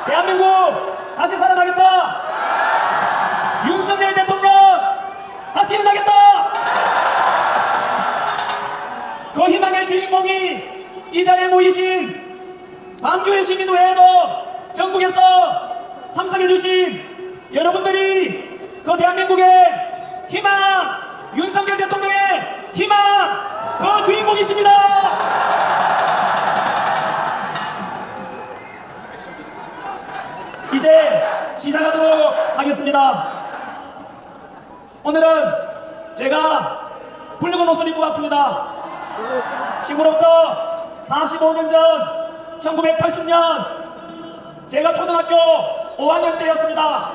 대한민국 다시 살아나겠다. 윤석열 대통령 다시 일어나겠다. 그 희망의 주인공이 이 자리에 모이신 광주의 시민 외에도 전국에서 참석해주신 여러분들이 그 대한민국의 희망, 윤석열 대통령의 희망, 그 주인공이십니다. 이제 시작하도록 하겠습니다. 오늘은 제가 붉은 옷을 입고 왔습니다. 지금으로부터 45년 전 1980년 제가 초등학교 5학년 때였습니다.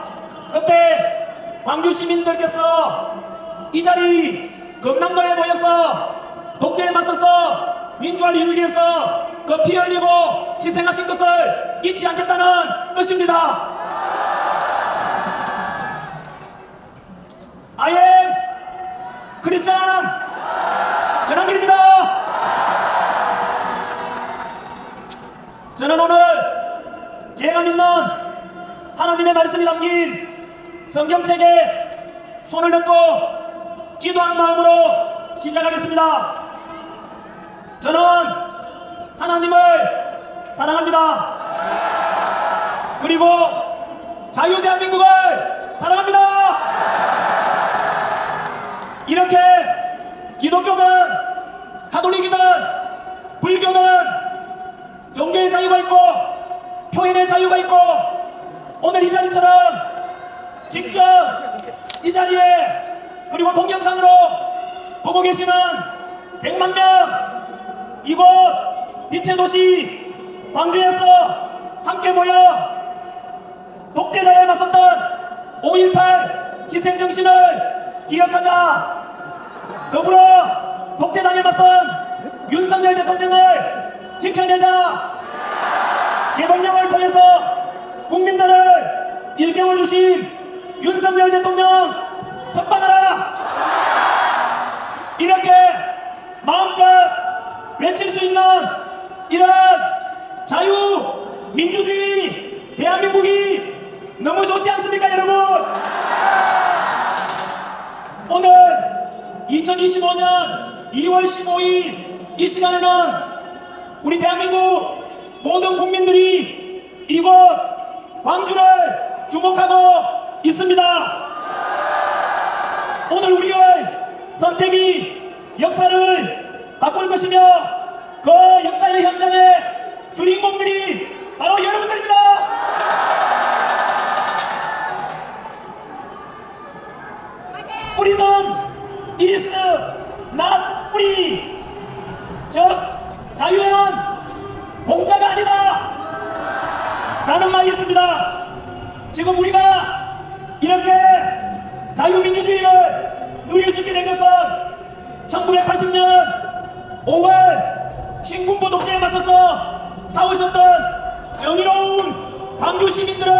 그때 광주 시민들께서 이 자리 금남로에 모여서 독재에 맞서서 민주화를 이루기 위해서 그 피 흘리고 희생하신 것을 잊지 않겠다는 뜻입니다. I am 크리스찬 전한길입니다. 저는 오늘 제가 믿는 하나님의 말씀이 담긴 성경책에 손을 넣고 기도하는 마음으로 시작하겠습니다. 저는 하나님을 사랑합니다. 그리고 자유 대한민국을 사랑합니다. 이렇게 기독교든 가톨릭이든 불교든 종교의 자유가 있고 표현의 자유가 있고 오늘 이 자리처럼 직접 이 자리에 그리고 동영상으로 보고 계시는 100만 명 이곳 빛의 도시 광주에서 함께 모여 독재자에 맞섰던 5.18 희생정신을 기억하자. 더불어 독재당에 맞선 윤석열 대통령을 지켜내자. 개범령을 통해서 국민들을 일깨워주신 윤석열 대통령 석방하라. 이렇게 마음껏 외칠 수 있는 이런 자유, 민주주의 대한민국이 너무 좋지 않습니까, 여러분? 오늘 2025년 2월 15일 이 시간에는 우리 대한민국 모든 국민들이 이곳 광주를 주목하고 있습니다. 오늘 우리의 선택이 역사를 바꿀 것이며 그 역사의 현장의 주인공들이 바로 여러분들입니다. Freedom is not free. 즉 자유는 공짜가 아니다 라는 말이 있습니다. 지금 우리가 이렇게 자유민주주의를 누릴 수 있게 된 것은 1980년 5월 신군부 독재에 맞서서 싸우셨던 정의로운 광주 시민들의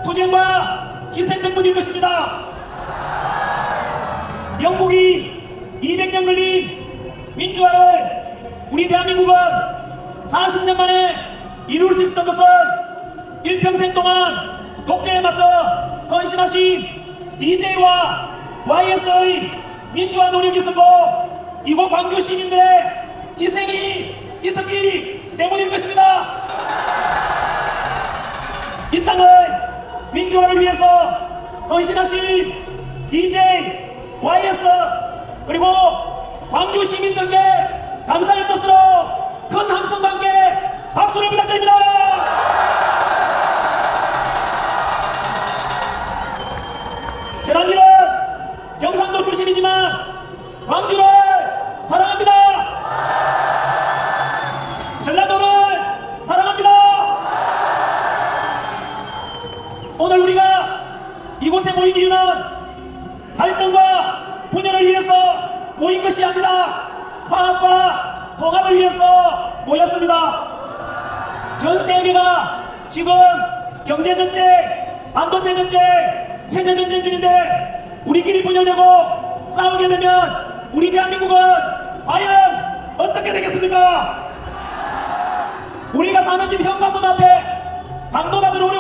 투쟁과 희생 덕분일 것입니다. 영국이 200년 걸린 민주화를 우리 대한민국은 40년 만에 이룰 수 있었던 것은 일평생 동안 독재에 맞서 헌신하신 DJ와 YS의 민주화 노력이 있었고 이곳 광주 시민들의 희생이 있었기 때문일 것입니다. 이 땅의 민주화를 위해서 헌신하신 DJ, YS 그리고 광주 시민들께 감사의 뜻으로 큰 함성과 함께 박수를 부탁드립니다. 전한길은 경상도 출신이지만 광주를 사랑합니다. 전라도를 사랑합니다. 오늘 우리가 이곳에 모인 이유는 갈등과 분열을 위해서 모인 것이 아니라 화합과 통합을 위해서 모였습니다. 전 세계가 지금 경제전쟁, 반도체전쟁, 체제전쟁 중인데 우리끼리 분열되고 싸우게 되면 우리 대한민국은 과연 어떻게 되겠습니까? 우리가 사는 집 현관문 앞에 강도가 들어오는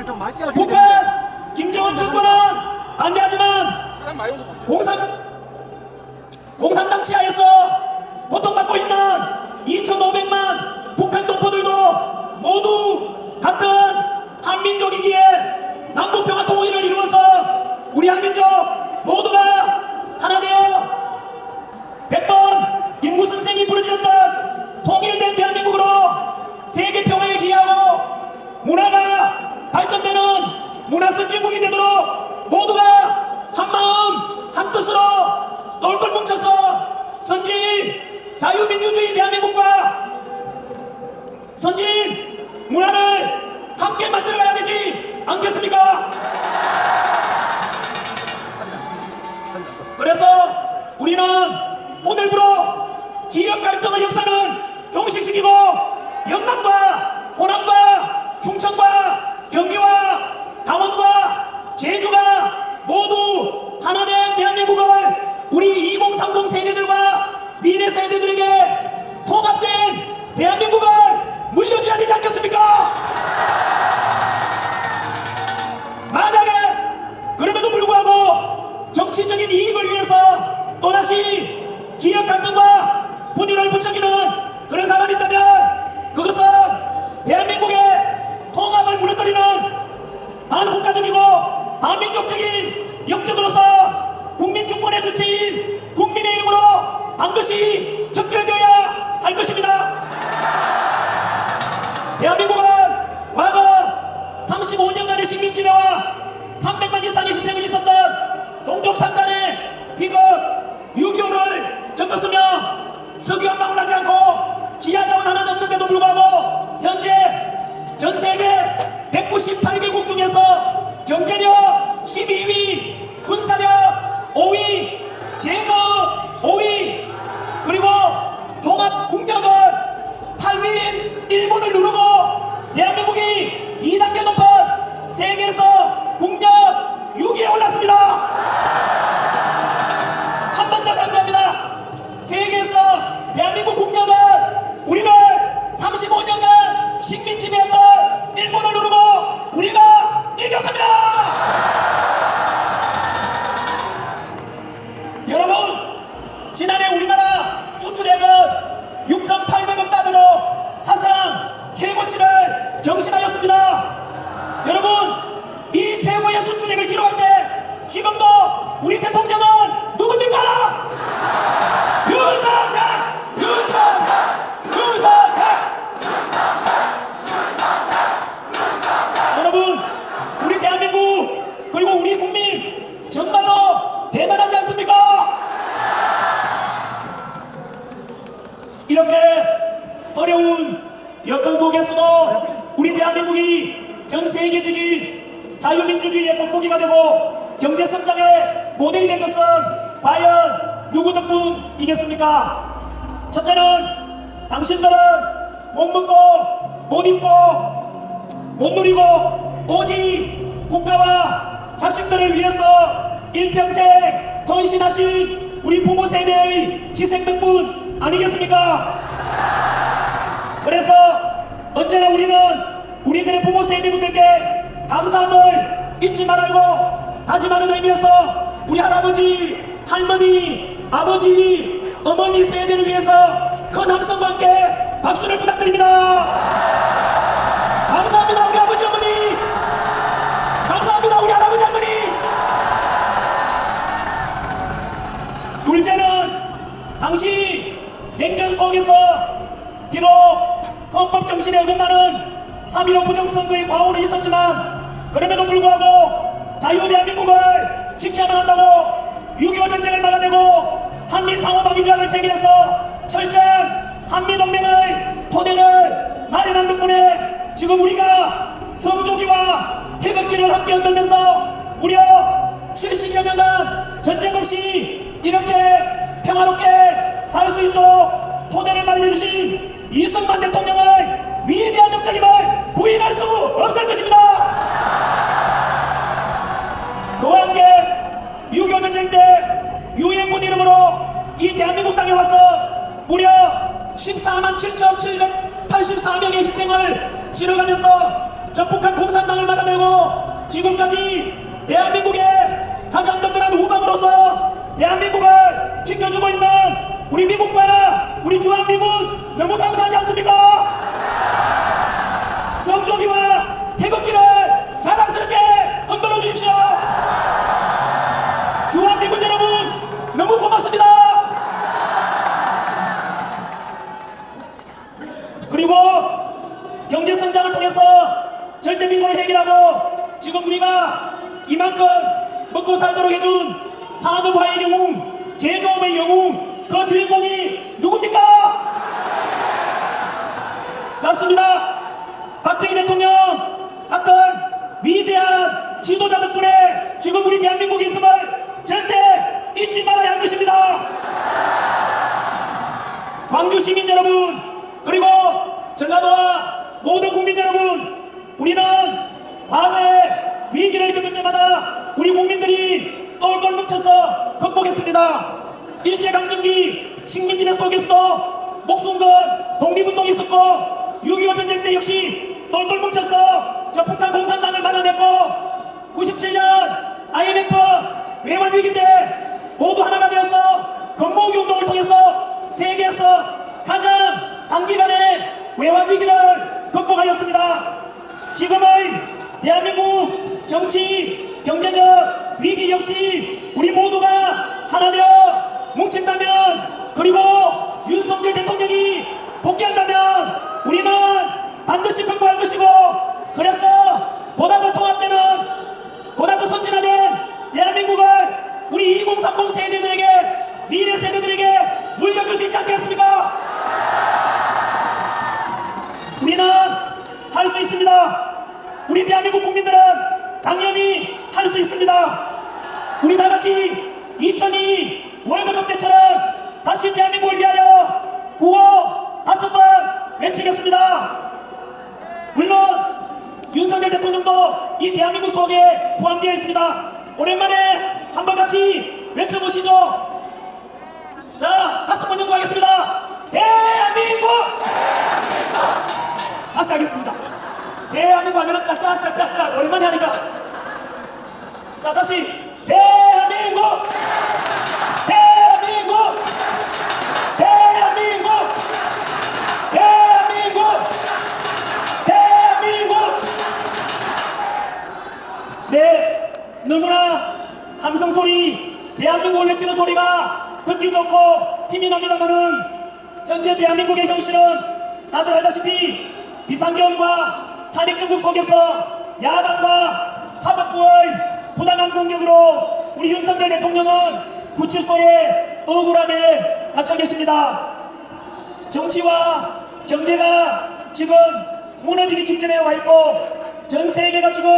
이야기를 좀 많이 띄워주시면 되는데 북한 김정은 정권은 반대하지만 사람 많이 온거 보이죠? 공산당 치하에서 고통받고 있는 2,500만 북한 동포들도 모두 같은 한민족이기에 남북평화 통일을 이루어서 우리 한민족 모두가 하나 되어 100번 김구 선생이 부르짖었던 통일된 대한민국으로 세계 평화에 기여하고 문화가 발전되는 문화 선진국이 되도록 모두가 한마음 한뜻으로 똘똘 뭉쳐서 선진 자유민주주의 대한민국과 선진 문화를 함께 만들어가야 되지 않겠습니까? 그래서 우리는 오늘부로 지역 갈등의 역사는 종식시키고 영남과 호남과 충청과 경기와 강원과 제주가 모두 하나된 대한민국을 우리 2030 세대들과 미래 세대들에게 통합된 대한민국을 물려줘야 되지 않겠습니까? 만약에 그럼에도 불구하고 정치적인 이익을 위해서 또다시 지역 갈등과 분열을 부추기는 그런 사람이 있다면 그것은 대한민국의 통합을 무너뜨리는 반국가적이고 반민족적인 역적으로서 국민주권의 주체인 국민의 이름으로 반드시 척결되어야 할 것입니다. 대한민국은 과거 35년간의 식민지배와 300만 이상의 희생을 있었던 동족 상간의 비극 6.25를 겪었으며 석유 한 방울 나지 않고 지하자원 하나 없는데도 불구하고 현재 전세계 198개국 중에서 경제력 12위, 군사력 5위, 제조업 5위, 그리고 종합국력은 8위인 일본을 누르고 대한민국이 2단계 높은 세계에서 국력 6위에 올랐습니다. 한 번 더 강조합니다. 세계에서 대한민국 국력은 우리를 35년간 식민지배했던 일본을 누르고 우리가 이겼습니다. 여러분, 지난해 우리나라 수출액은 6,800억 달러로 사상 최고치를 경신하였습니다. 여러분, 이 최고의 수출액을 기록할 때 지금도 우리 대통령은 누굽니까? 윤석열! 윤석열! 윤석열! 여러분, 우리 대한민국 그리고 우리 국민 정말로 대단하지 않습니까? 이렇게 어려운 여건 속에서도 우리 대한민국이 전 세계적인 자유민주주의의 본보기가 되고 경제성장의 모델이 된 것은 과연 누구 덕분이겠습니까? 첫째는 당신들은 못 먹고 못 입고 못 누리고 오직 국가와 자식들을 위해서 일평생 헌신하신 우리 부모 세대의 희생 덕분 아니겠습니까? 그래서 언제나 우리는 우리들의 부모 세대분들께 감사함을 잊지 말고 다짐하는 의미에서 우리 할아버지, 할머니, 아버지, 어머니 세대를 위해서 큰 함성과 함께 박수를 부탁드립니다. 감사합니다, 우리 아버지, 어머니. 감사합니다, 우리 할아버지, 할머니. 둘째는 당시 냉전 속에서 비록 헌법 정신에 어긋나는 3.15 부정선거의 과오는 있었지만 그럼에도 불구하고 자유 대한민국을 지켜야만 한다고 6.25 전쟁을 막아내고 한미 상호방위조약을 체결해서 철저한 한미동맹의 토대를 마련한 덕분에 지금 우리가 성조기와 태극기를 함께 흔들면서 무려 70여 년간 전쟁 없이 이렇게 평화롭게 살 수 있도록 토대를 마련해 주신 이승만 대통령의 위대한 역적임을 부인할 수 없을 것입니다. 그와 함께 6.25 전쟁 때 유엔군 이름으로 이 대한민국 땅에 와서 무려 14만 7,784명의 희생을 치러가면서 전북한 공산당을 막아내고 지금까지 대한민국의 가장 든든한 우방으로서 대한민국을 지켜주고 있는 우리 미국과 우리 주한미군 너무 감사하지 않습니까? 성조기와 태극기를 자랑스럽게 흔들어 주십시오. 주한미군 여러분 너무 고맙습니다. 그리고 경제성장을 통해서 절대빈곤을 해결하고 지금 우리가 이만큼 먹고 살도록 해준 산업화의 영웅, 제조업의 영웅, 그 주인공이 누굽니까? 맞습니다. 박정희 대통령 같은 위대한 지도자 덕분에 지금 우리 대한민국이 있음을 절대 잊지 말아야 할 것입니다. 광주 시민 여러분, 그리고 전라도와 모든 국민 여러분, 우리는 과거에 위기를 겪을 때마다 우리 국민들이 똘똘 뭉쳐서 극복했습니다. 일제강점기 식민지배 속에서도 목숨 건 독립운동이 있었고 6.25 전쟁 때 역시 똘똘 뭉쳐서 저 북한 공산당을 막아냈고 97년 IMF 외환위기 때 모두 하나가 되어서 건모으기 운동을 통해서 세계에서 가장 단기간에 외환위기를 극복하였습니다. 지금의 대한민국 정치, 경제적 위기 역시 우리 모두가 하나 되어 뭉친다면, 그리고 윤석열 대통령이 복귀한다면 우리는 반드시 극복할 것이고, 그래서 보다 더 통합되는, 보다 더 선진화된 대한민국을 우리 2030 세대들에게, 미래 세대들에게 물려줄 수 있지 않겠습니까? 우리는 할 수 있습니다. 우리 대한민국 국민들은 당연히 할 수 있습니다. 우리 다같이 2002 월드컵 때처럼 다시 대한민국을 위하여 구호 5번 외치겠습니다. 물론 윤석열 대통령도 이 대한민국 속에 포함되어 있습니다. 오랜만에 한번 같이 외쳐보시죠. 자, 5번 연속하겠습니다. 대한민국! 다시 하겠습니다. 대한민국 하면은 짝짝짝짝짝 오랜만에 하니까. 자, 다시 대한민국! 대한민국! 대한민국! 대한민국! 대한민국! 네, 너무나 함성소리, 대한민국을 외치는 소리가 듣기 좋고 힘이 납니다만은 현재 대한민국의 현실은 다들 알다시피 비상계엄과 탄핵정국 속에서 야당과 사법부의 부당한 공격으로 우리 윤석열 대통령은 구칠소에 억울하게 갇혀 계십니다. 정치와 경제가 지금 무너지기 직전에 와 있고 전 세계가 지금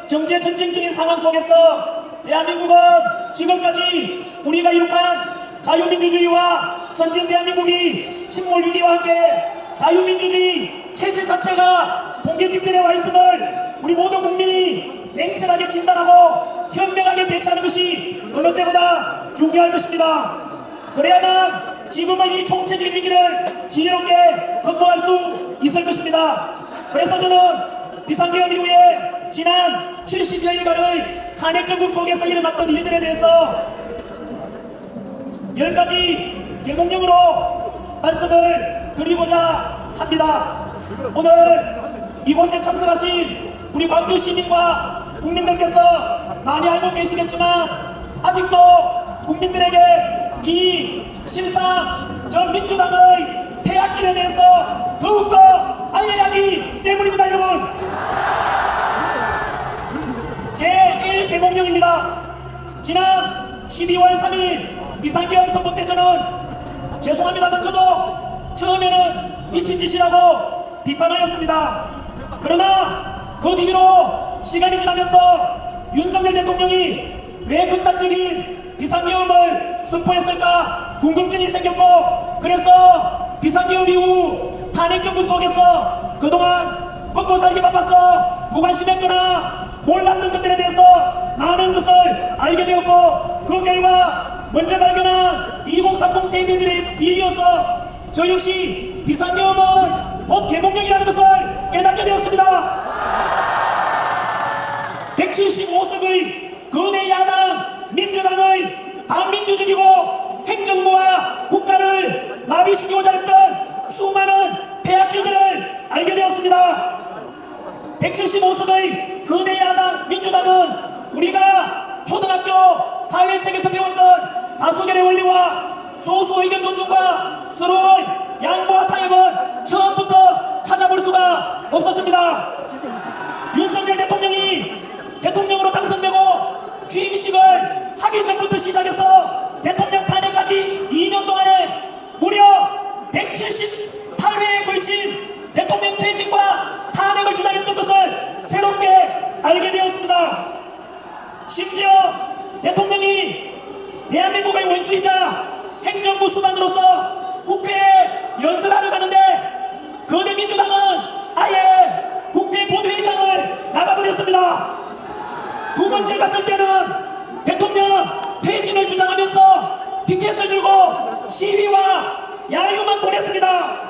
경제 전쟁 중인 상황 속에서 대한민국은 지금까지 우리가 이룩한 자유민주주의와 선진 대한민국이 침몰 위기와 함께 자유민주주의 체제 자체가 붕괴 직전에 와 있음을 우리 모든 국민이 냉철하게 진단하고 현명하게 대처하는 것이 어느 때보다 중요할 것입니다. 그래야만 지금의 이 총체적인 위기를 지혜롭게 극복할 수 있을 것입니다. 그래서 저는 비상계엄 이후에 지난 70여일간의 탄핵정국 속에서 일어났던 일들에 대해서 10가지 대목령으로 말씀을 드리고자 합니다. 오늘 이곳에 참석하신 우리 광주 시민과 국민들께서 많이 알고 계시겠지만 아직도 국민들에게 이 실상 저 민주당의 폐악질에 대해서 더욱더 알려야 하기 때문입니다. 여러분, 제1개몽령입니다. 지난 12월 3일 비상계엄 선포 때 저는 죄송합니다만 저도 처음에는 미친 짓이라고 비판하였습니다. 그러나 그 뒤로 시간이 지나면서 윤석열 대통령이 왜 극단적인 비상계엄을 선포했을까 궁금증이 생겼고, 그래서 비상계엄 이후 탄핵정국 속에서 그동안 먹고 살기 바빠서 무관심했거나 몰랐던 것들에 대해서 많은 것을 알게 되었고, 그 결과 먼저 발견한 2030 세대들에 이어서 저 역시 비상계엄은 곧 개몽령이라는 것을 깨닫게 되었습니다. 175석의 거대 야당 민주당의 반민주적이고 행정부와 국가를 마비시키고자 했던 수많은 폐악질들을 알게 되었습니다. 175석의 거대 야당 민주당은 우리가 초등학교 사회책에서 배웠던 다수결의 원리와 소수 의견 존중과 서로의 양보와 타협은 처음부터 찾아볼 수가 없었습니다. 윤석열 대통령이 대통령으로 당선되고 취임식을 하기 전부터 시작해서 대통령 탄핵까지 2년 동안에 무려 178회에 걸친 대통령 퇴진과 탄핵을 주장했던 것을 새롭게 알게 되었습니다. 심지어 대통령이 대한민국의 원수이자 행정부 수반으로서 국회에 연설하러 가는데 거대 민주당은 아예 국회 본회의장을 나가버렸습니다. 두 번째 갔을 때는 대통령 퇴진을 주장하면서 피켓을 들고 시위와 야유만 보냈습니다.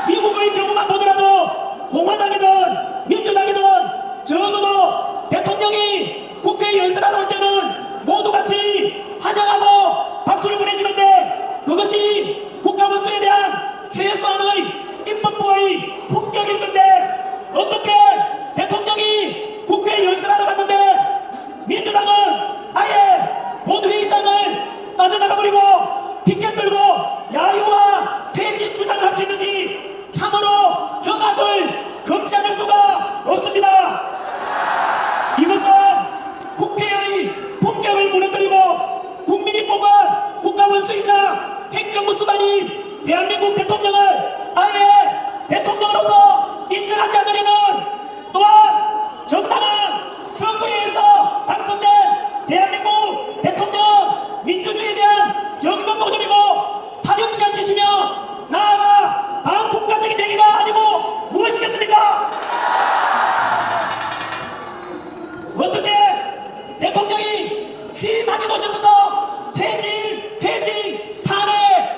미국의 경우만 보더라도 공화당이든 민주당이든 적어도 대통령이 국회에 연설하러 올 때는 모두 같이 환영하고 박수를 보내주는데 그것이 국가원수에 대한 최소한의 입법부의 품격일 건데 어떻게 대통령이 국회에 연설하러 갔는데 민주당은 아예 본회의장을 빠져나가버리고 피켓 들고 야유와 퇴진 주장을 할 수 있는지 참으로 경악을 금치 않을 수가 없습니다. 이것은 국회의 품격을 무너뜨리고 국민이 뽑은 국가원수이자 행정부 수반이 대한민국 대통령을 아예 대통령으로서 인정하지 않으려는 또한 정당한 선거에서 당선된 대한민국 대통령 민주주의에 대한 정면도전이고 파렴치 않은 짓이며 나아가 반국가적인 얘기가 아니고 무엇이겠습니까? 어떻게 대통령이 취임하기도 전부터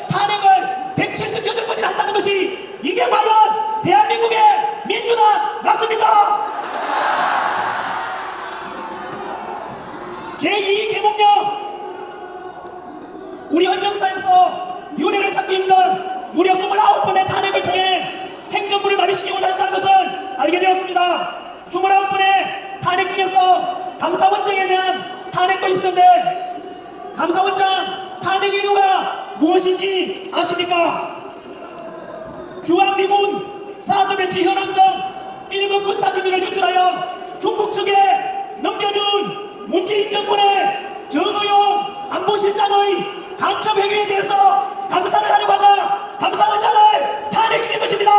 탄핵을 178번이나 한다는 것이 이게 과연 대한민국의 민주당 맞습니까? 제2개몽령 우리 헌정사에서 유례를 찾기 힘든 무려 29번의 탄핵을 통해 행정부를 마비시키고자 했다는 것을 알게 되었습니다. 29번의 탄핵 중에서 감사원장에 대한 탄핵도 있었는데 감사원장 탄핵 이유가 무엇인지 아십니까? 주한미군 사드 배치 현황 등 1급 군사기밀을 유출하여 중국 측에 넘겨준 문재인 정권의 정의용 안보실장의 간첩 행위에 대해서 감사를 하려고 하자 감사원장을 탄핵시킨 것입니다.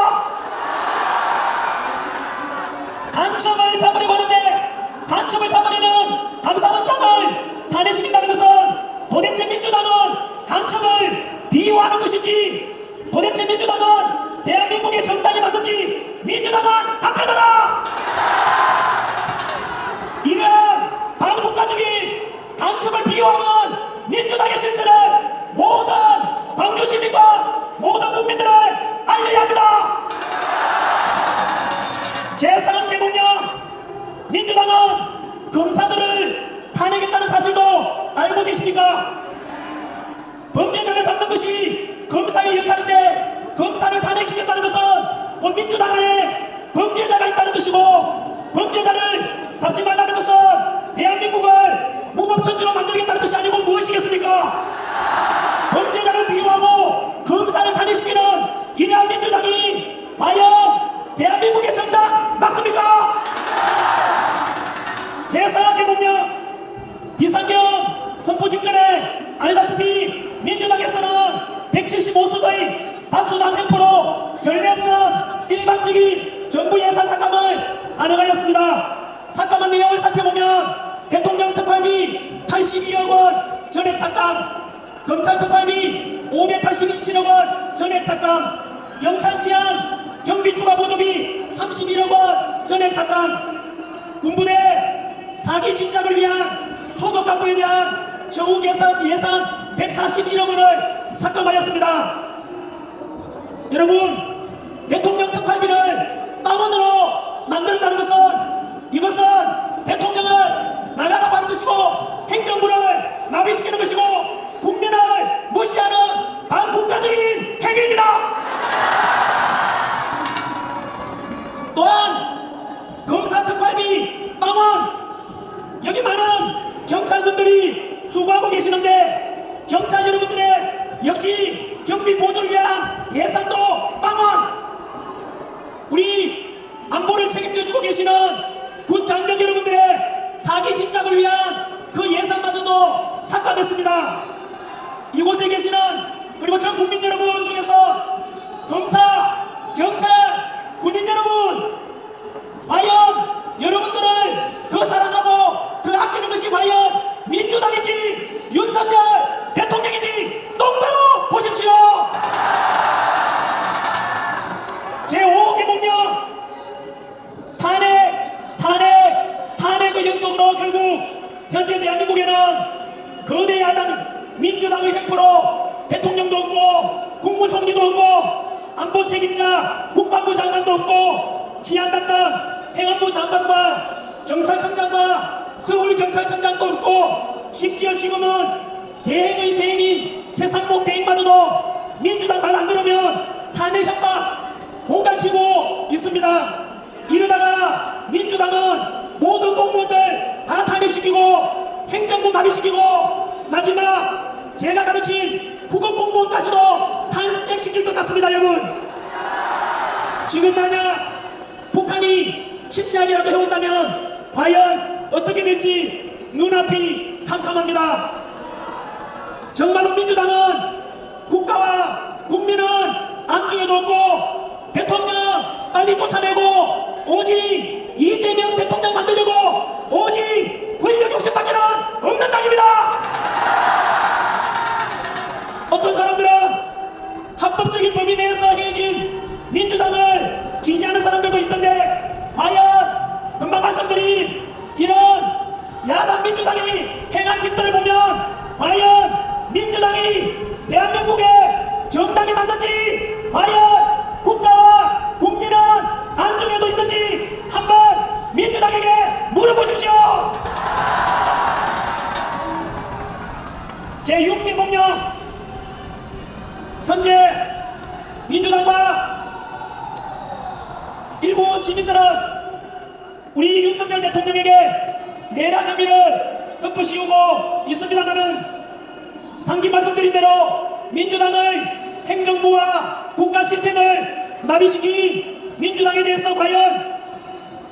간첩을 잡으려고 하는데 간첩을 잡으려는 감사원장을 탄핵시킨다는 것은 도대체 민주당은 간첩을 비호하는 것인지 도대체 민주당은 대한민국의 정당이 맞는지 민주당은 답변하라! 이런 반국가적인 간첩을 비호하는 민주당의 실체를 모든 광주 시민과 모든 국민들을 알려야 합니다. 제3개몽령 민주당은 검사들을 탄핵했다는 사실도 알고 계십니까? 범죄자를 잡는 것이 검사의 역할인데 검사를 탄핵시켰다는 것은 곧 민주당 안에 범죄자가 있다는 것이고 범죄자를 잡지 말라는 것은 대한민국을 무법천지로 만들겠다는 것이 아니고 무엇이겠습니까? 범죄자를 비호하고 검사를 탄핵시키는 이러한 민주당이 과연 대한민국의 정당 맞습니까? 제4개몽령 비상경 선포 직전에 알다시피 민주당에서는 175석의 다수당 횡포로 전례 없는 일반적인 정부 예산 삭감을 단행하였습니다. 삭감한 내용을 살펴보면 대통령 특활비 82억 원 전액 삭감, 검찰 특활비 587억 원 전액 삭감, 경찰 치안 경비 추가 보조비 31억 원 전액 삭감, 군부대 사기 진작을 위한 초급 광고에 대한 처우 개선 예산 141억 원을 삭감하였습니다. 여러분, 대통령 특활비를 10,000원으로 만들었다는 것은 이것은 대통령 마비시키는 것이고 국민을 무시하는 반국가적인 행위입니다. 또한 검사특활비 망원, 여기 많은 경찰분들이 수고하고 계시는데 경찰 여러분들의 역시 경비 보조를 위한 예산도 망원, 우리 안보를 책임져주고 계시는 군 장병 여러분들의 사기 진작을 위한 그 예산마저도 삭감했습니다. 이곳에 계시는 그리고 전 국민 여러분 중에서 검사, 경찰, 군인 여러분, 과연 여러분들을 더 사랑하고 더 아끼는 것이 과연 민주당인지 윤석열 대통령인지 똑바로 보십시오. 제5호 개몽령 탄핵의 연속으로 결국 현재 대한민국에는 거대 야당 민주당의 횡포로 대통령도 없고 국무총리도 없고 안보 책임자 국방부 장관도 없고 치안 담당 행안부 장관과 경찰청장과 서울경찰청장도 없고 심지어 지금은 대행의 대행인 최상목 대행마저도 민주당 말 안 들으면 탄핵 협박 공갈치고 있습니다. 이러다가 민주당은 모든 공무원들 다 탄핵시키고 행정부 마비시키고 마지막 제가 가르친 국어공무원까지도 탄핵시킬 것 같습니다. 여러분, 지금 만약 북한이 침략이라도 해온다면 과연 어떻게 될지 눈앞이 캄캄합니다. 정말로 민주당은 국가와 국민은 안중에도 없고 대통령 빨리 쫓아내고 오직 이재명 대통령 만들려고 오직 권력 욕심밖에는 없는 당입니다. 어떤 사람들은 합법적인 범위 내에서 행해진 민주당을 지지하는 사람들도 있던데 과연 금방 말씀드린 이런 야당 민주당이 행한 짓들을 보면 과연 민주당이 대한민국의 정당이 맞는지 과연 국가와 국민은 안중에도 있는지 한번 민주당에게 물어보십시오. 제6개몽령 현재 민주당과 일부 시민들은 우리 윤석열 대통령에게 내란 혐의를 덮어씌우고 있습니다만은 상기 말씀드린 대로 민주당의 행정부와 국가 시스템을 마비시킨 민주당에 대해서 과연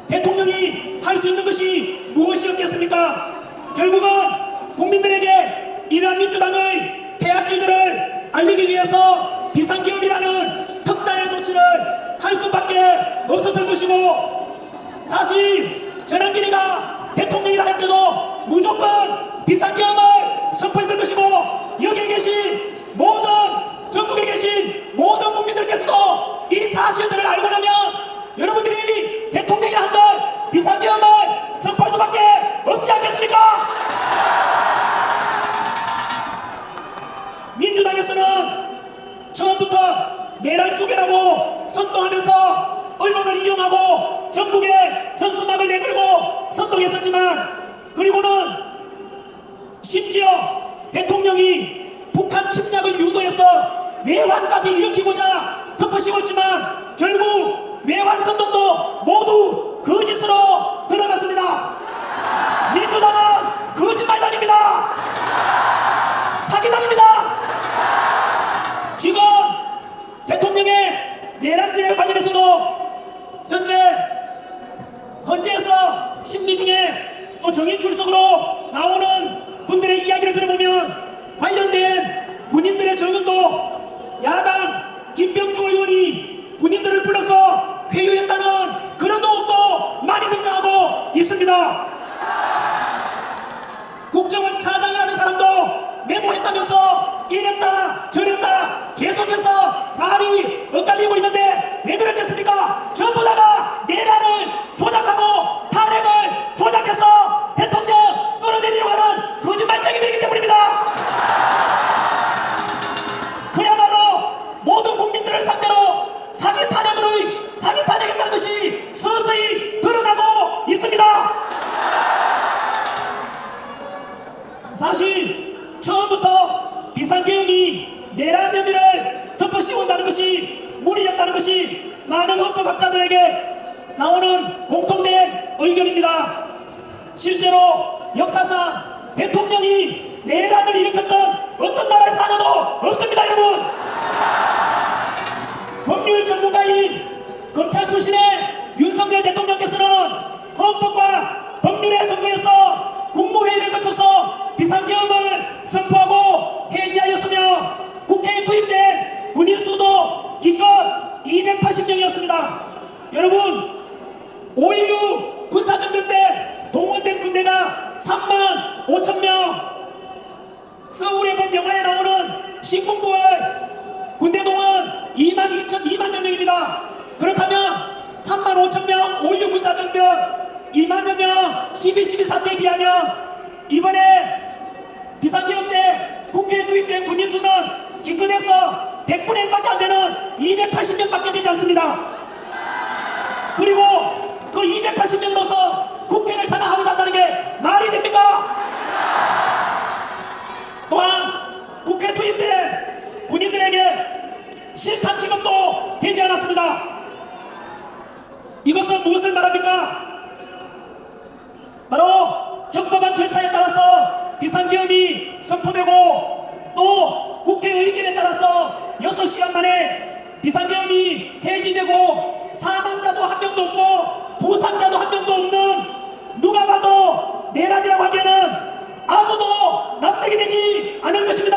대통령이 할 수 있는 것이 무엇이었겠습니까? 결국은 국민들에게 이러한 민주당의 폐악질들을 알리기 위해서 비상계엄이라는 특단의 조치를 할 수밖에 없었을 것이고, 사실 전환길이가 대통령이라 할지도 무조건 비상계엄을 선포했을 것이고, 여기에 계신 모든 전국에 계신 모든 국민들께서도 이 사실들을 알고 나면 여러분들이 대통령이 한들 비상계엄을 선포할 수밖에 없지 않겠습니까? 민주당에서는 처음부터 내란 수배라고 선동하면서 언론을 이용하고 전국에 현수막을 내걸고 선동했었지만, 그리고는 심지어 대통령이 북한 침략을 유도해서 외환까지 일으키고자 덮어씌웠지만 결국 외환 선동도 모두 거짓으로 드러났습니다. 민주당은 거짓말단입니다. 사기단입니다. 지금 대통령의 내란죄 관련해서도 현재 헌재에서 심리 중에 또 정인 출석으로 나오는 분들의 이야기를 들어보면 관련된 군인들의 증언도 야당 김병주 의원이 군인들을 불러서 회유했다는 그런 의혹도 많이 등장하고 있습니다. 국정원 차장이라는 사람도 메모했다면서 이랬다 저랬다 계속해서 말이 엇갈리고 있는데 왜 그랬겠습니까? 전부 다가 내란을 조작하고 탄핵을 조작해서 대통령 끌어내리려고 하는 거짓말쟁이들이기 때문입니다. 그야말로 모든 국민들을 상대로 사기 탄핵했다는 것이 서서히 드러나고 있습니다. 사실 실제로 역사상 대통령이 내란을 일으켰던 어떤 나라에서 하나도 없습니다, 여러분. 법률 전문가인 검찰 출신의 윤석열 대통령께서는 헌법과 법률에 근거해서 국무회의를 거쳐서 비상계엄을 선포하고 해제하였으며 국회에 투입된 군인 수도 기껏 280명이었습니다. 여러분, 5.16 군사정변 때 동원된 군대가 3만 5천 명, 서울의 본 영화에 나오는 신군부의 군대 동원 2만여 명입니다. 그렇다면 3만 5천 명 5.16 군사정변 2만여 명 12.12 사태에 비하면 이번에 비상계엄 때 국회에 투입된 군인 수는 기껏해서 100분의 1밖에 안 되는 280명밖에 되지 않습니다. 그리고 그 280명으로서 국회를 장악하고자 한다는 게 말이 됩니까? 또한 국회 투입된 군인들에게 실탄 지급도 되지 않았습니다. 이것은 무엇을 말합니까? 바로 적법한 절차에 따라서 비상계엄이 선포되고 또 국회 의견에 따라서 6시간 만에 비상계엄이 해지되고 사망자도 한 명도 없고 부상자도 한 명도 없는, 누가 봐도 내란이라고 하기에는 아무도 납득이 되지 않을 것입니다.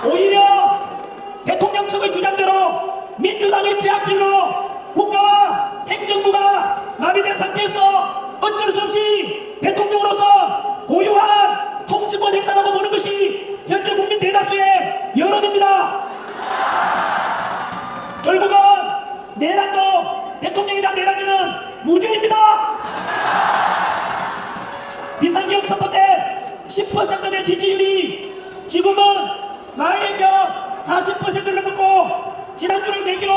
오히려 대통령 측의 주장대로 민주당의 폐악질로 국가와 행정부가 마비된 상태에서 어쩔 수 없이 대통령으로서 고유한 통치권 행사라고 보는 것이 현재 국민 대다수의 여론입니다. 결국은 내란도 대통령에 대한 내란죄는 무죄입니다. 비상계엄 선포 때 10%의 지지율이 지금은 나의 벽 40%를 넘고 지난주를 계기로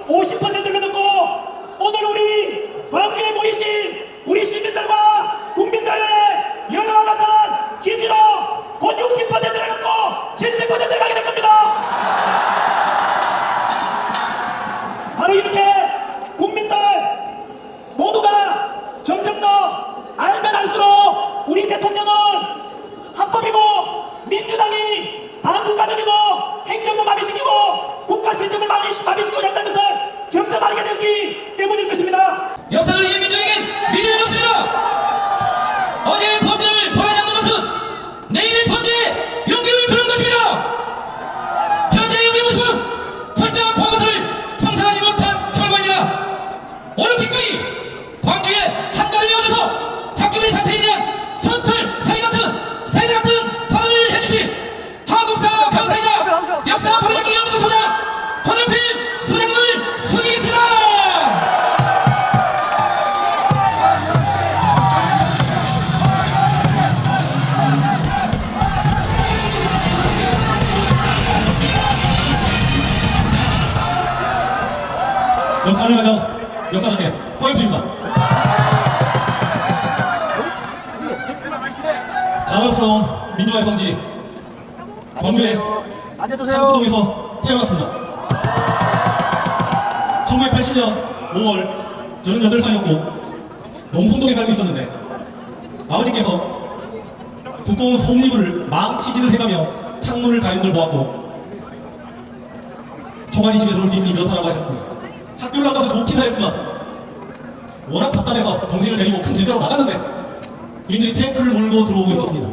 50%를 넘고 오늘 우리 광주에 모이신 우리 시민들과 국민들의 연화와 같은 지지로 곧 60%를 넘고 70%를 가게 될 겁니다. 바로 이렇게 국민들 모두가 점점 더 알면 알수록 우리 대통령은 합법이고 민주당이 반국가적이고 행정부 마비시키고 국가 시스템을 마비시키고 한다는 것을 점점 알게 되었기 때문일 것입니다. 역사를 이긴 민족에겐 미래는 없습니다. 어제의 범죄를 벌하지 않는 것은 내일의 범죄에 용기를 주는 것입니다. 현재의 우리 모습은 철저한 과거를 청산하지 못한 결과입니다. 오늘 기꺼이 광주에 한가름이 오셔서 작경의 사태에 대한 촌철 사이 같은 발언을 해주신 한국사 강사이자 역사 발전기 연구소 소장 황현필 소장님을 소개하겠습니다. 역사를 가장 역사답게 황현필입니다. 자랑스러운 민주화의 성지 광주의 상수동에서 태어났습니다. 1980년 5월 저는 8살이었고 농성동에 살고 있었는데 아버지께서 두꺼운 솜니부를 망치질을 해가며 창문을 가린 걸 보았고 총알이 집에 들어올 수 있으니 그렇다라고 하셨습니다. 학교를 나가서 좋긴 하였지만 워낙 답답해서 동생을 데리고 큰 길가로 나갔는데 군인들이 탱크를 몰고 들어오고 있었습니다.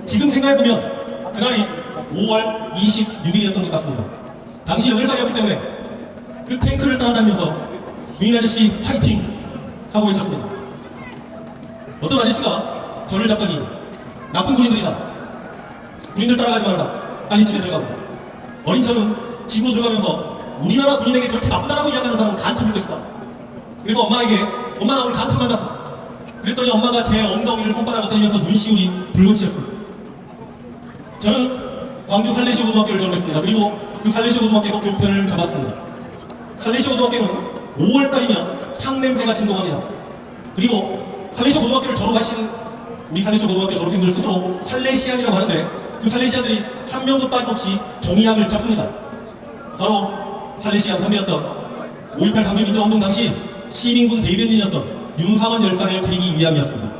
지금 생각해보면 그날이 5월 26일이었던 것 같습니다. 당시 8살이었기 때문에 그 탱크를 따라다니면서 군인 아저씨 화이팅! 하고 외쳤습니다. 어떤 아저씨가 저를 잡더니 나쁜 군인들이다. 군인들 따라가지 말라. 빨리 집에 들어가고. 어린 저는 집으로 들어가면서 우리나라 군인에게 저렇게 나쁘다라고 이야기하는 사람은 간첩일 것이다. 그래서 엄마에게 엄마 나 오늘 간첩 만났어. 그랬더니 엄마가 제 엉덩이를 손바닥으로 때리면서 눈시울이 붉어지셨습니다. 저는 광주 살레시오 고등학교를 졸업했습니다. 그리고 그 살레시오 고등학교에서 교편을 잡았습니다. 살레시오 고등학교는 5월달이면 향냄새가 진동합니다. 그리고 살레시오 고등학교를 졸업하신 우리 살레시오 고등학교 졸업생들 스스로 살레시안이라고 하는데 그 살레시안들이 한 명도 빠짐없이 종이약을 잡습니다. 바로 살레시안 선배였던 5.18 강제민주화운동 당시 시민군 대변인이었던 윤상원 열사를 그리기 위함이었습니다.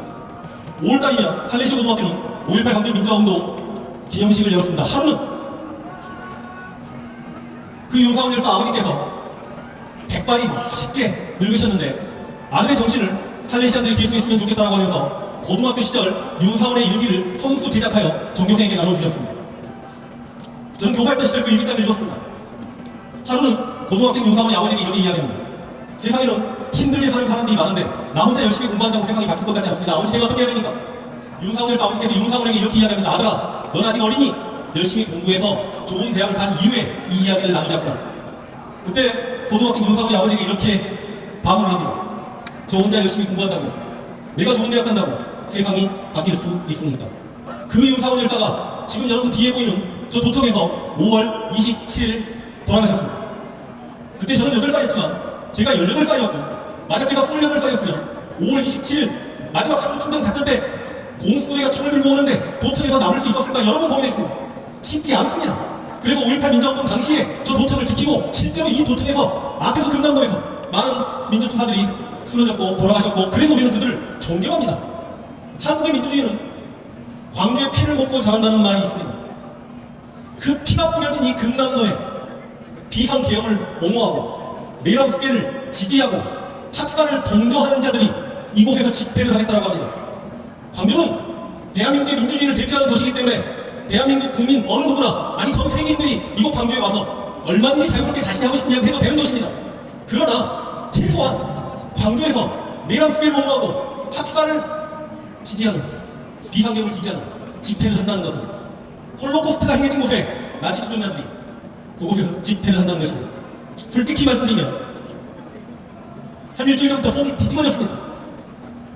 5월달이면 살레시아 고등학교는 5.18 강제 민주화운동 기념식을 열었습니다. 하루는 그 윤상원 열사 아버지께서 백발이 멋있게 늙으셨는데 아들의 정신을 살레시아들이 계승했으면 좋겠다고 하면서 고등학교 시절 윤상원의 일기를 손수 제작하여 전교생에게 나눠주셨습니다. 저는 교사했던 시절 그 일기장을 읽었습니다. 하루는 고등학생 윤상원이 아버지에게 이렇게 이야기합니다. 세상에는 힘들게 사는 사람들이 많은데 나 혼자 열심히 공부한다고 세상이 바뀔 것 같지 않습니다. 아버지 제가 어떻게 해야 됩니까? 윤상원 열사 아버지께서 윤상원에게 이렇게 이야기합니다. 아들아, 넌 아직 어리니 열심히 공부해서 좋은 대학을 간 이후에 이 이야기를 나누자꾸나. 그때 고등학생 윤상원이 아버지에게 이렇게 반문을 합니다. 저 혼자 열심히 공부한다고 내가 좋은 대학 간다고 세상이 바뀔 수 있습니까? 그 윤상원 열사가 지금 여러분 뒤에 보이는 저 도청에서 5월 27일 돌아가셨습니다. 그때 저는 8살이었지만 제가 18살이었고 만약 제가 28살이었으면 5월 27일 마지막 상륙충당 작전 때 공수부대가 총을 들고 오는데 도청에서 남을 수 있었을까 여러 번 고민했습니다. 쉽지 않습니다. 그래서 5.18 민주화운동 당시에 저 도청을 지키고 실제로 이 도청에서 앞에서 금남로에서 많은 민주투사들이 쓰러졌고 돌아가셨고 그래서 우리는 그들을 존경합니다. 한국의 민주주의는 광주의 피를 먹고 자란다는 말이 있습니다. 그 피가 뿌려진 이 금남로에 비상개혁을 옹호하고 내란 수계를 지지하고 학살을 동조하는 자들이 이곳에서 집회를 하겠다고 합니다. 광주는 대한민국의 민주주의를 대표하는 도시이기 때문에 대한민국 국민 어느 누구나 아니 전 세계인들이 이곳 광주에 와서 얼마든지 자유스럽게 자신이 하고 싶은 이야기 해도 되는 도시입니다. 그러나 최소한 광주에서 내란 수계를 옹호하고 학살을 지지하는 비상개혁을 지지하는 집회를 한다는 것은 홀로코스트가 행해진 곳에 나치 추종자들이 그곳에서 집회를 한다는 것입니다. 솔직히 말씀드리면 한 일주일 전부터 속이 뒤집어졌습니다.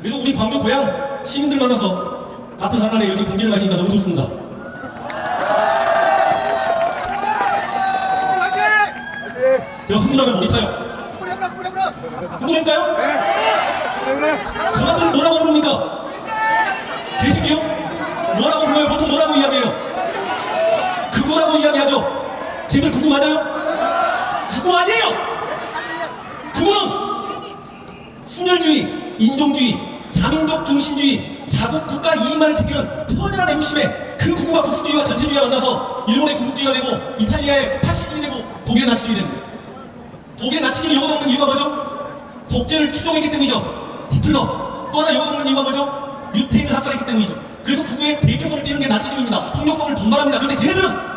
그래도 우리 광주 고향 시민들 만나서 같은 한날에 이렇게 공기를 마시니까 너무 좋습니다. 내가 흥분하면 못 타요. 흥분할까요? 저한테는 뭐라고 부릅니까? 계실게요? 뭐라고 불러요? 보통 뭐라고 이야기해요? 그거라고 이야기하죠? 쟤들 구구 맞아요? 구구 아니에요! 구구는 순혈주의, 인종주의, 자민족 중심주의, 자국 국가 이익만을 챙기는 처절한 애국심에 그 구구가 국수주의와 전체주의가 만나서 일본의 군국주의가 되고 이탈리아의 파시즘이 되고 독일의 나치주의가 됩니다. 독일의 나치주의를 요거먹는 이유가 뭐죠? 독재를 추종했기 때문이죠. 히틀러. 또 하나 요거먹는 이유가 뭐죠? 유태인을 학살했기 때문이죠. 그래서 구구의 대표성을 띠는 게 나치주의입니다. 폭력성을 분발합니다. 그런데 쟤네들은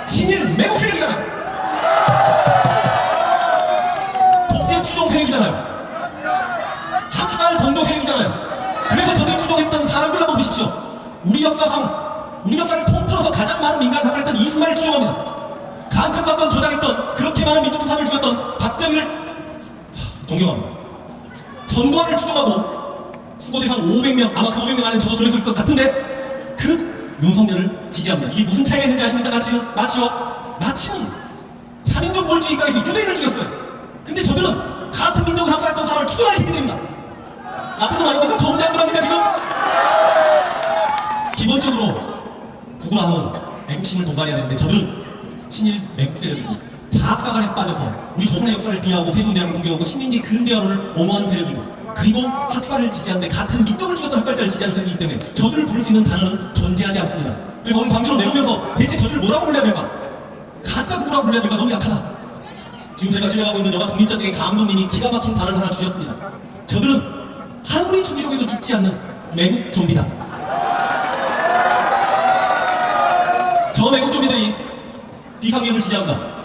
친일 매국 세력이잖아요. 독재 추종 세력이잖아요. 학살 동조 세력이잖아요. 그래서 저들이 추종했던 사람들 한번 보십시오. 우리 역사를 통틀어서 가장 많은 민간을 학살했던 이승만을 추종합니다. 간첩 사건 조작했던 그렇게 많은 민주투사를 죽였던 박정희를 존경합니다. 전두환을 추종하고 수고대상 500명 아마 그 500명 안에 저도 들어있을 것 같은데 그 윤석열을 지지합니다. 이게 무슨 차이가 있는지 아십니까? 나치는 자민족 몰주의가에서 유대인을 죽였어요. 근데 저들은 같은 민족을 학살했던 사람을 추종하는 새끼들입니다. 나쁜 놈 아닙니까? 저 혼자 한 겁니까 지금? 기본적으로 구구라 하면 애국심을 동반해야 되는데 저들은 친일 매국 세력이고 자학사관에 빠져서 우리 조선의 역사를 비하하고 세종대왕을 공격하고 식민지 근대화를 옹호하는 세력이고 그리고 학살을 지지하는데 같은 민족을 죽였던 학살자를 지지하는 세력이기 때문에 저들을 부를 수 있는 단어는 존재하지 않습니다. 그래서 오늘 광주로 내려오면서 대체 저들을 뭐라고 불러야 될까? 가짜 구구라고 불러야 될까? 너무 약하다. 지금 제가 진행하고 있는 영화 독립전쟁의 감독님이 기가 막힌 단어를 하나 주셨습니다. 저들은 아무리 죽이려고 해도 죽지 않는 매국 좀비다. 저 매국 좀비들이 비상개혁을 지지합니다.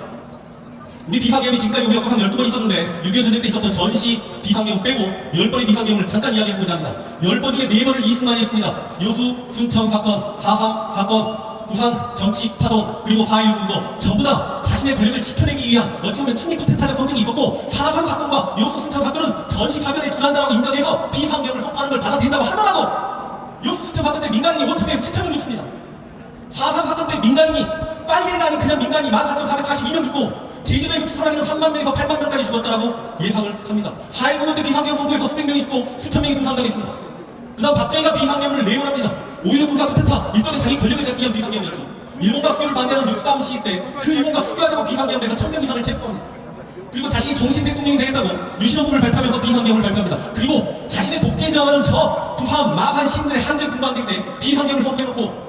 우리 비상개혁이 지금까지 우리 역사상 12번 있었는데 6.25 전쟁 때 있었던 전시 비상개혁 빼고 10번의 비상개혁을 잠깐 이야기해보자 합니다. 10번 중에 4번을 이승만이 했습니다. 여수, 순천 사건, 4.3 사건, 부산 정치 파동, 그리고 4.19 이거 전부 다 자신의 권력을 지켜내기 위한 어찌 보면 친일 쿠데타적 성격이 있었고 4.3 사건과 여수, 순천 사건은 전시 사변에 준한다라고 인정해서 비상개혁을 선포하는 걸 받아들인다고 하더라도 여수, 순천 사건 때 민간인이 원천에서 7,000명 죽습니다. 4.3 사건 때 민간인이 빨개가 아닌 그냥 민간이 14,442명 죽고 제주도에서 추산하기는 3만 명에서 8만 명까지 죽었다라고 예상을 합니다. 4.19 때 비상개혁 선포에서 수백 명이 죽고 수천 명이 부상당했습니다. 그 다음 박정희가 비상개혁을 4번 합니다. 5.16 군사 쿠데타 일종의 자기 권력을 잡기 위한 비상개혁이었죠. 일본과 수교를 반대하는 6.3 시위 때 그 일본과 수교하자고 비상계엄에서 1000명 이상을 체포합니다. 그리고 자신이 종신 대통령이 되겠다고 유신헌법을 발표하면서 비상계엄을 발표합니다. 그리고 자신의 독재 저하는 저 부산, 마산 시민들의 항쟁 군방대 때 비상계엄을 선포해놓고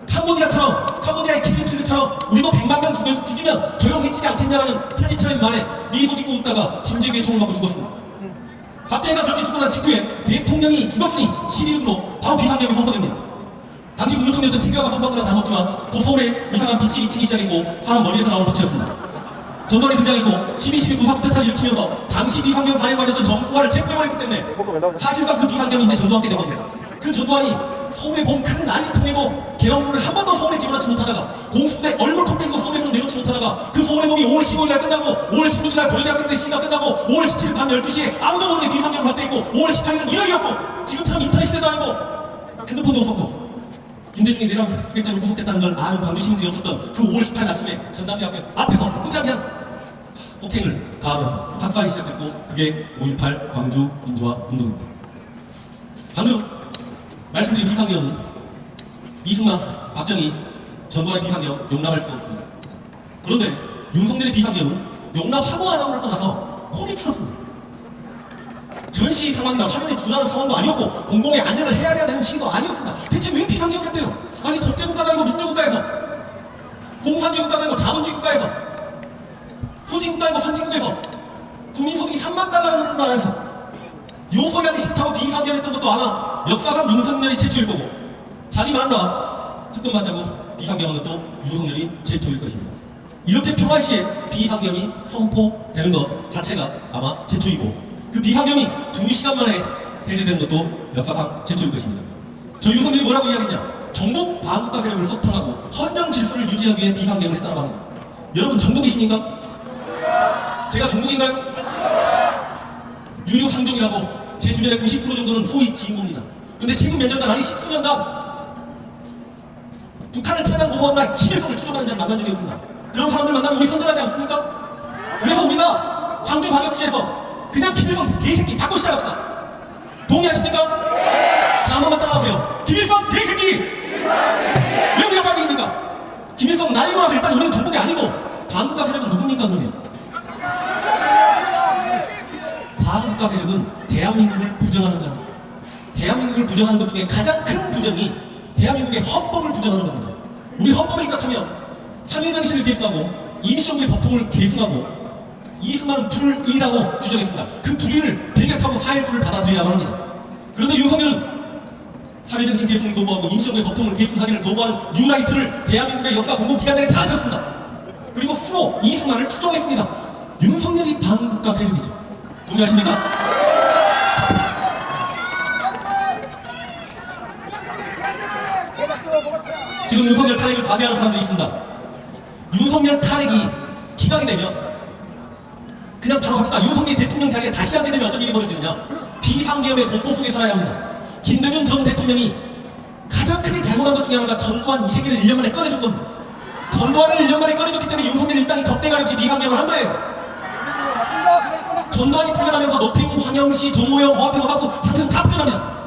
캄보디아의 킬링필드처럼 우리도 100만 명 죽이면 조용해지지 않겠냐라는 차지철의 말에 미소 짓고 웃다가 김재규의 총을 맞고 죽었습니다. 박정희가 그렇게 죽고 난 직후에 대통령이 죽었으니 12일부로 바로 비상계엄이 선포됩니다. 당시 국무총리였던 최규하가 선방을 다 먹지만 곧 서울에 이상한 빛이 비치기 시작했고 사람 머리에서 나오는 빛이었습니다. 전두환이 등장했고 12.12 구사쿠데타를 일으키면서 당시 비상계엄 사령관이었던 정수화를 체포해버렸기 때문에 사실상 그 비상계엄이 이제 전두환 때 된 겁니다. 그 전두환이 서울에 본 큰 난리통에도 계엄군을 한 번도 서울에 집어넣지 못하다가 공수 때 얼굴 컴백이고 서울에서 내놓지 못하다가 그 서울의 몸이 5월 15일 날 끝나고 5월 16일 날 고려대 학생들의 시위가 끝나고 5월 17일 밤 12시에 아무도 모르게 비상계엄을 발대했고 5월 18일은 일요일이었고 지금처럼 인터넷 시대도 아니고 핸드폰도 없었고 김대중이 내랑 수색자로 구속됐다는 걸 아는 광주 시민들이었었던 그 5월 18일 아침에 전남대 앞에서 무자비한 폭행을 가하면서 학살이 시작됐고 그게 5.18 광주 민주화 운동입니다. 방금 말씀드린 비상계엄은 이승만, 박정희, 전두환의 비상계엄 용납할 수 없습니다. 그런데 윤석열의 비상계엄은 용납하고 안 하고를 떠나서 코믹스였습니다. 전시 상황이나 사면에 준하는 상황도 아니었고 공공의 안녕을 헤아려야 되는 시기도 아니었습니다. 대체 왜 비상계엄을 했대요? 아니 독재국가가 아니고 민주국가에서 공산주의국가가 아니고 자본주의국가에서 후진국도 아니고 선진국에서 국민소득이 3만 달러가 넘는 나라에서 요소하기 싫다고 비상계엄했던 것도 아마 역사상 윤석열이 최초일 거고 자기 마누라 특검 받자고 비상계엄한 것도 윤석열이 최초일 것입니다. 이렇게 평화시에 비상계엄이 선포되는 것 자체가 아마 최초이고 그 비상계엄이 2시간 만에 해제된 것도 역사상 최초일 것입니다. 저 윤석열이 뭐라고 이야기했냐? 정복 반국가 세력을 석탄하고 헌정 질서를 유지하기 위해 비상계엄을 했다고 합니다. 여러분 정복이십니까? 제가 정복인가요? 유유상종이라고 제 주변의 90% 정도는 소위 진보입니다. 근데 최근 몇 년간 아니 10수년간 북한을 찬양 고마워나 희대성을 추종하는 자를 만난 적이 없습니다. 그런 사람들 만나면 우리 손절하지 않습니까? 그래서 우리가 광주광역시에서 그냥 김일성 개새끼 바꿔 시작합시다. 동의하십니까? 자 한번만 따라하세요. 김일성 개새끼! 왜 우리가 반대입니까? 김일성 날리고 나서 일단 우리는 정복이 아니고 반국가 세력은 누굽니까 그러면? 반국가 세력은 대한민국을 부정하는 자입니다. 대한민국을 부정하는 것 중에 가장 큰 부정이 대한민국의 헌법을 부정하는 겁니다. 우리 헌법에 입각하면 3.1정신을 계승하고 임시정부의 법통을 계승하고 이승만은 불의라고 규정했습니다. 그 불의를 배격하고 4.19를 받아들여야만 합니다. 그런데 윤석열은 3.1정신 계승을 거부하고 임시정부의 법통을 계승하기를 거부하는 뉴라이트를 대한민국의 역사 공공기관장에 다 앉혔습니다. 그리고 수로 이승만을 추종했습니다. 윤석열이 반국가 세력이죠. 동의하십니까? 지금 윤석열 탄핵을 반대하는 사람들이 있습니다. 윤석열 탄핵이 기각이 되면 그냥 바로 갑시다. 윤석열이 대통령 자리에 다시 앉게 되면 어떤 일이 벌어지느냐? 비상계엄의 공포 속에 살아야 합니다. 김대중 전 대통령이 가장 크게 잘못한 것 중에 하나가 전두환 이 새끼를 1년 만에 꺼내준 겁니다. 전두환을 1년 만에 꺼내줬기 때문에 윤석열 일당이 겁대가 없이 비상계엄을 한 거예요. 전두환이 풀려나면서 노태우, 황영시, 정호영, 허화평, 사수 상승 다 풀려납니다.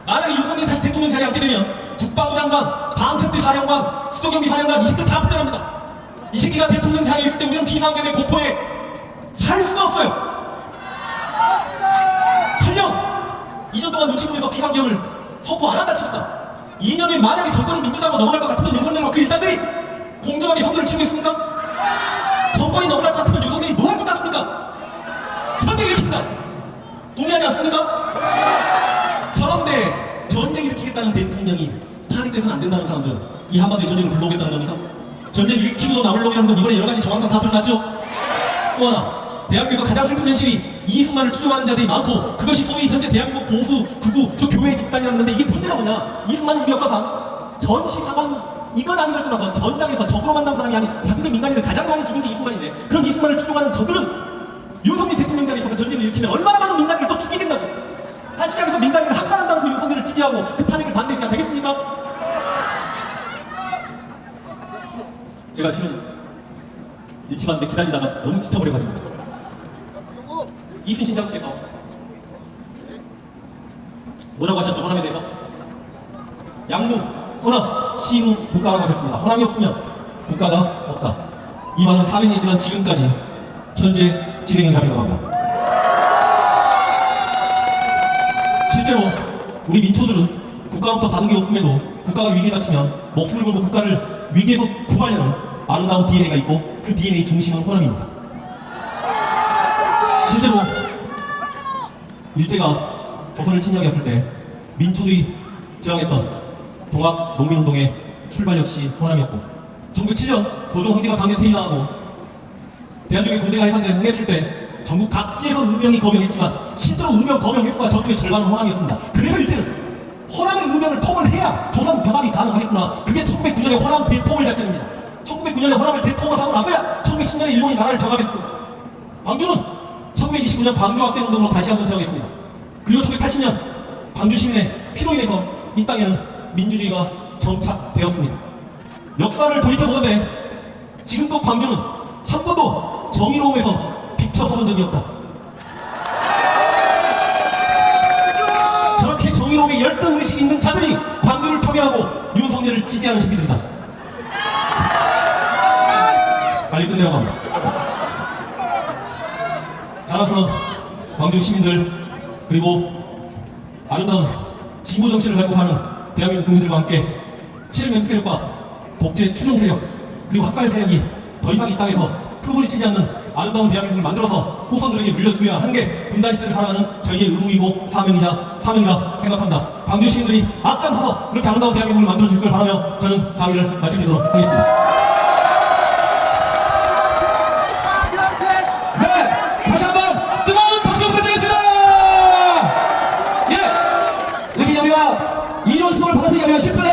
만약에 윤석열이 다시 대통령 자리에 앉게 되면 국방장관, 방첩대 사령관, 수도경비 사령관 이 새끼 다 풀려납니다. 이 새끼가 대통령 자리에 있을 때 우리는 비상계엄의 공포에 살 수가 없어요. 설령 2년 동안 눈치 보면서 비상계엄을 선포 안 한다 칩시다. 2년 뒤에 만약에 정권이 민주당으로 넘어갈 것 같으면 윤석열과 그 일당들이 공정하게 선거를 치고 있습니까? 정권이 넘어갈 것 같으면 윤석열이 뭐 할 것 같습니까? 전쟁 일으킨다. 동의하지 않습니까? 저런데 전쟁 일으키겠다는 대통령이 탄핵돼서는 안 된다는 사람들은 이 한반도에 전쟁을 불러오겠다는 겁니까? 전쟁 일으키고 나물러오라는 건 이번에 여러가지 정황상 다 드러났죠? 또 하나, 대한민국에서 가장 슬픈 현실이 이승만을 추종하는 자들이 많고 그것이 소위 현재 대한민국 보수, 극우, 저 교회 집단이라는 건데 이게 문제가 뭐냐? 이승만은 우리 역사상 전시 상황 이건 아닌 걸 떠나서 전장에서 적으로 만난 사람이 아닌 자국의 민간인을 가장 많이 죽인 게 이승만인데 그럼 이승만을 추종하는 저들은 윤석열 대통령 자리에 있어서 전쟁을 일으키면 얼마나 많은 민간인을 또 죽이게 된다고. 다시 시작해서 민간인을 학살한다는 그 윤석열을 지지하고 그 탄핵을 반대해야 되겠습니까? 제가 실은 일치반대 기다리다가 너무 지쳐버려가지고 이순신 장군께서 뭐라고 하셨죠? 호남에 대해서? 양무, 호남 시민 국가라고 하셨습니다. 호남이 없으면 국가가 없다. 이 말은 400년이 지난 지금까지 현재 진행이라 생각합니다. 실제로 우리 민초들은 국가로부터 받은 게 없음에도 국가가 위기에 닥치면 목숨을 걸고 국가를 위기에서 구하려는 아름다운 DNA가 있고 그 DNA 중심은 호남입니다. 실제로 일제가 조선을 침략했을 때 민초들이 저항했던 동학 농민운동의 출발 역시 호남이었고 1907년 고종 황제가 강제 퇴위당하고 대한민국의 군대가 해산했을 때 전국 각지에서 의병이 거명했지만 실제로 의병 거명 횟수가 전투의 절반은 호남이었습니다. 그래서 일제는 호남의 의병을 통을 해야 조선 병합이 가능하겠구나. 그게 1909년에 호남 대통을 작전입니다. 1909년에 호남을 대통을 하고 나서야 1910년에 일본이 나라를 병합했습니다. 광주는 1929년 광주학생운동으로 다시 한번 저항했습니다. 그리고 1980년 광주 시민의 피로 인해서 이 땅에는 민주주의가 정착되었습니다. 역사를 돌이켜보는데 지금껏 광주는 한 번도 정의로움에서 비켜서본 적이 없다. 저렇게 정의로움에 열등의식이 있는 자들이 광주를 파괴하고 윤석열을 지지하는 시민들이다. 빨리 끝내라고 합니다. 따라서 광주 시민들 그리고 아름다운 진보 정신을 갖고 사는 대한민국 국민들과 함께 실명 세력과 독재 추종 세력 그리고 학살 세력이 더 이상 이 땅에서 큰 소리 치지 않는 아름다운 대한민국을 만들어서 후손들에게 물려주어야 하는 게 분단시대를 살아가는 저희의 의무이고 사명이라 생각합니다. 광주 시민들이 앞장서서 그렇게 아름다운 대한민국을 만들어 주실 걸 바라며 저는 강의를 마칠 수 있도록 하겠습니다. 네, 다시 한번 뜨거운 박수 부탁드리겠습니다. 예, 이렇게 우리가 이론 수업을 받아서 우리가 10분